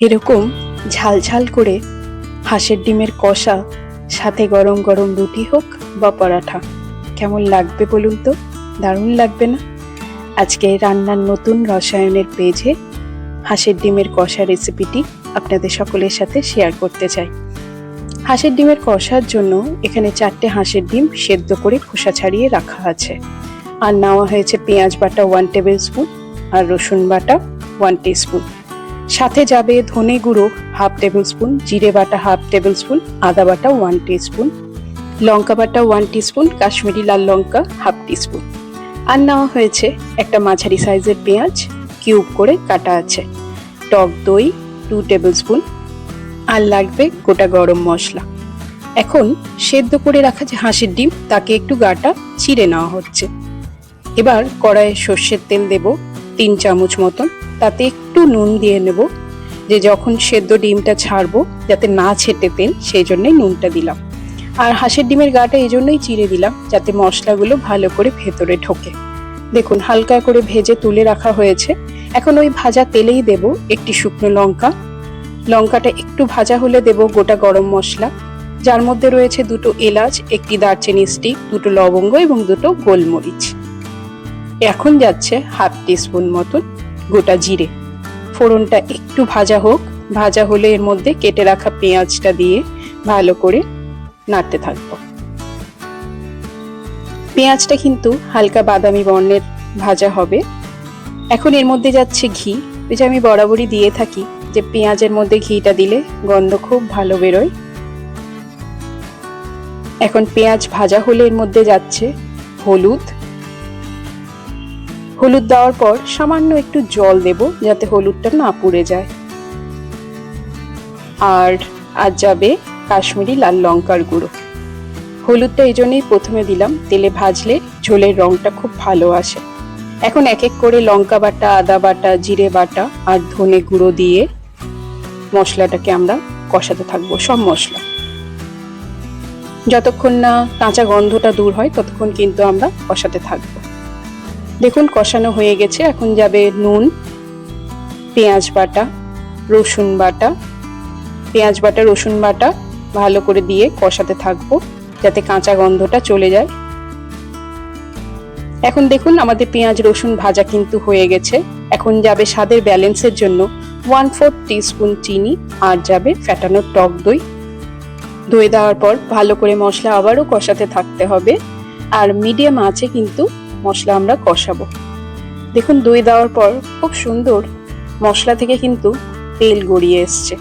এরকম ঝাল ঝাল করে হাঁসের ডিমের কষা, সাথে গরম গরম রুটি হোক বা পরাঠা, কেমন লাগবে বলুন তো? দারুণ লাগবে না? আজকে রান্নার নতুন রসায়নের পেজে হাঁসের ডিমের কষা রেসিপিটি আপনাদের সকলের সাথে শেয়ার করতে চাই। হাঁসের ডিমের কষার জন্য এখানে 4টে হাঁসের ডিম সেদ্ধ করে খোসা ছাড়িয়ে রাখা আছে, আর নেওয়া হয়েছে পেঁয়াজ বাটা 1 টেবিল স্পুন আর রসুন বাটা 1 টিস্পুন। সাথে যাবে ধনে গুঁড়ো 1/2 টেবিল স্পুন, জিরে বাটা 1/2 টেবিল স্পুন, আদা বাটা 1 টিস্পুন, লঙ্কা বাটা 1 টিস্পুন, কাশ্মীরি লাল লঙ্কা 1/2 টিস্পুন। আর নেওয়া হয়েছে একটা মাঝারি সাইজের পেঁয়াজ, কিউব করে কাটা আছে, টক দই 2 টেবিল স্পুন, আর লাগবে গোটা গরম মশলা। এখন সেদ্ধ করে রাখা যে হাঁসের ডিম, তাকে একটু গাটা চিড়ে নেওয়া হচ্ছে। এবার কড়াইয়ে সর্ষের তেল দেব 3 চামচ মতন, তাতে একটু নুন দিয়ে নেব, যে যখন সেদ্ধ ডিমটা ছাড়বো যাতে না ছেটে তেল, সেই জন্যই নুনটা দিলাম। আর হাঁসের ডিমের গাটা এই জন্যই চিড়ে দিলাম যাতে মশলাগুলো ভালো করে ভেতরে ঢোকে। দেখুন হালকা করে ভেজে তুলে রাখা হয়েছে। এখন ওই ভাজা তেলেই দেব একটি শুকনো লঙ্কা, লঙ্কাটা একটু ভাজা হলে দেব গোটা গরম মশলা, যার মধ্যে রয়েছে 2টো এলাচ, একটি দারচিনি স্টিক, 2টো লবঙ্গ এবং 2টো গোলমরিচ। এখন যাচ্ছে 1/2 টিস্পুন মতন গোটা জিরে। ফোড়নটা একটু ভাজা হোক, ভাজা হলে এর মধ্যে কেটে রাখা পেঁয়াজটা দিয়ে ভালো করে নাড়তে থাকবো। পেঁয়াজটা কিন্তু হালকা বাদামি বর্ণের ভাজা হবে। এখন এর মধ্যে যাচ্ছে ঘি, যেটা আমি বরাবরই দিয়ে থাকি, যে পেঁয়াজের মধ্যে ঘিটা দিলে গন্ধ খুব ভালো বেরোয়। এখন পেঁয়াজ ভাজা হলে এর মধ্যে যাচ্ছে হলুদ। হলুদ দেওয়ার পর সামান্য একটু জল দেব যাতে হলুদটা না পুড়ে যায়। আর যাবে কাশ্মীরি লাল লঙ্কার গুঁড়ো। হলুদটা এই জন্যই প্রথমে দিলাম, তেলে ভাজলে ঝোলের রংটা খুব ভালো আসে। এখন এক এক করে লঙ্কা বাটা, আদা বাটা, জিরে বাটা আর ধনে গুঁড়ো দিয়ে মশলাটাকে আমরা কষাতে থাকবো। সব মশলা যতক্ষণ না কাঁচা গন্ধটা দূর হয় ততক্ষণ কিন্তু আমরা কষাতে থাকবো। দেখুন কষানো হয়ে গেছে। এখন যাবে নুন, পেঁয়াজ বাটা, রসুন বাটা, পেঁয়াজ বাটা রসুন বাটা ভালো করে দিয়ে কষাতে থাকবো যাতে কাঁচা গন্ধটা চলে যায়। এখন দেখুন আমাদের পেঁয়াজ রসুন ভাজা কিন্তু হয়ে গেছে। এখন যাবে স্বাদের ব্যালেন্সের জন্য 1/4 টিস্পুন চিনি, আর যাবে ফ্যাটানো টক দই। দই দেওয়ার পর ভালো করে মশলা আবারও কষাতে থাকতে হবে, আর মিডিয়াম আঁচে কিন্তু মশলা আমরা কষাবো। দেখুন দই দেওয়ার পর খুব সুন্দর মশলা থেকে কিন্তু তেল গড়িয়ে এসছে।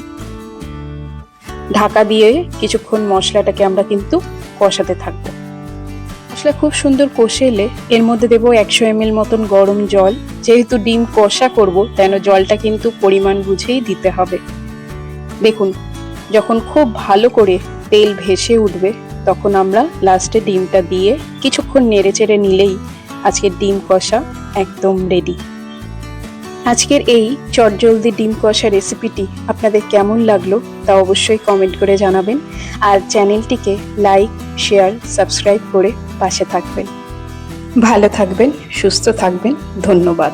ঢাকা দিয়ে কিছুক্ষণ মশলাটাকে আমরা কিন্তু কষাতে থাকবো। মশলা খুব সুন্দর কষে এলে এর মধ্যে দেবো 100 ml মতন গরম জল। যেহেতু ডিম কষা করব, তাই জলটা কিন্তু পরিমাণ বুঝেই দিতে হবে। দেখুন যখন খুব ভালো করে তেল ভেসে উঠবে, তখন আমরা লাস্টে ডিমটা দিয়ে কিছুক্ষণ নেড়ে চেড়ে নিলেই আজকের ডিম কষা একদম রেডি। আজকের এই চটজলদি ডিম কষা রেসিপিটি আপনাদের কেমন লাগলো তা অবশ্যই কমেন্ট করে জানাবেন, আর চ্যানেলটিকে লাইক, শেয়ার, সাবস্ক্রাইব করে পাশে থাকবেন। ভালো থাকবেন, সুস্থ থাকবেন। ধন্যবাদ।